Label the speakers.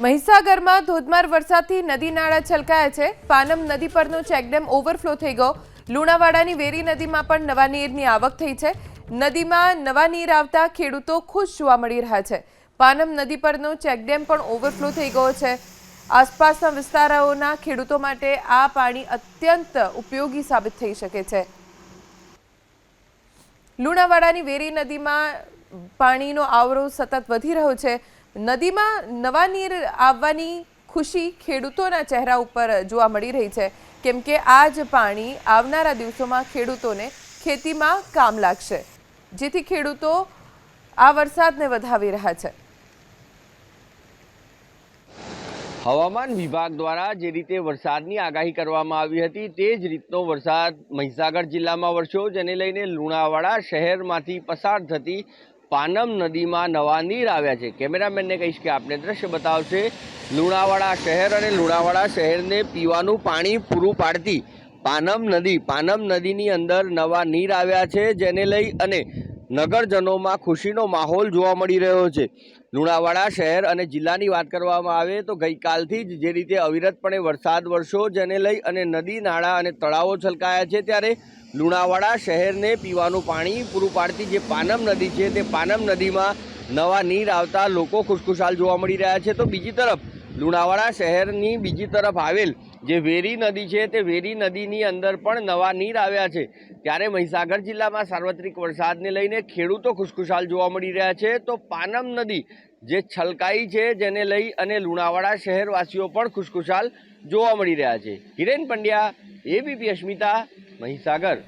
Speaker 1: મહીસાગરમાં ધોધમાર વરસાદથી નદી નાળા છલકાયા છે। પાનમ નદી પરનો ચેકડેમ ઓવરફ્લો થઈ ગયો। લુણાવાડાની વેરી નદીમાં પણ નવા નીરની આવક થઈ છે। નદીમાં નવા નીર આવતા ખેડૂતો ખુશ જોવા મળી રહ્યા છે। પાનમ નદી પરનો ચેકડેમ પણ ઓવરફ્લો થઈ ગયો છે। આસપાસના વિસ્તારોના ખેડૂતો માટે આ પાણી અત્યંત ઉપયોગી સાબિત થઈ શકે છે। લુણાવાડાની વેરી નદીમાં પાણીનો આવરો સતત વધી રહ્યો છે। નદીમાં નવા નીર આવવાની ખુશી ખેડૂતોના ચહેરા ઉપર જોવા મળી રહી છે, કેમ કે આ જ પાણી આવનારા દિવસોમાં ખેડૂતોને ખેતીમાં કામ લાગશે, જેથી ખેડૂતો આ વરસાદને વધાવી રહ્યા છે।
Speaker 2: હવામાન વિભાગ દ્વારા જે રીતે વરસાદની આગાહી કરવામાં આવી હતી તે જ રીતનો વરસાદ મહીસાગર જિલ્લામાં વરસ્યો, જેને લઈને લુણાવાડા શહેરમાંથી પસાર થતી પાનમ નદીમાં નવા નીર આવ્યા છે। કેમેરામેનને કહીશ કે આપને દ્રશ્ય બતાવશે। લુણાવાડા શહેર અને લુણાવાડા શહેરને પીવાનું પાણી પૂરું પાડતી પાનમ નદીની અંદર નવા નીર આવ્યા છે, જેને લઈ અને નગરજનોમાં ખુશીનો માહોલ જોવા મળી રહ્યો છે। લુણાવાડા શહેર અને જિલ્લાની વાત કરવામાં આવે તો ગઈકાલથી જ જે રીતે અવિરતપણે વરસાદ વરસ્યો, જેને લઈ અને નદી નાળા અને તળાવો છલકાયા છે, ત્યારે લુણાવાડા શહેરને પીવાનું પાણી પૂરું પાડતી જે પાનમ નદી છે તે પાનમ નદીમાં નવા નીર આવતા લોકો ખુશખુશાલ જોવા મળી રહ્યા છે। તો બીજી તરફ લુણાવાડા શહેરની બીજી તરફ આવેલ જે વેરી નદી છે તે વેરી નદીની અંદર પણ નવા નીર આવ્યા છે, ત્યારે મહીસાગર જિલ્લામાં સાર્વત્રિક વરસાદને લઈને ખેડૂતો ખુશખુશાલ જોવા મળી રહ્યા છે। તો પાનમ નદી જે છલકાઈ છે, જેને લઈ અને લુણાવાડા શહેરવાસીઓ પણ ખુશખુશાલ જોવા મળી રહ્યા છે। હિરેન પંડ્યા, એબીપી અસ્મિતા, મહીસાગર।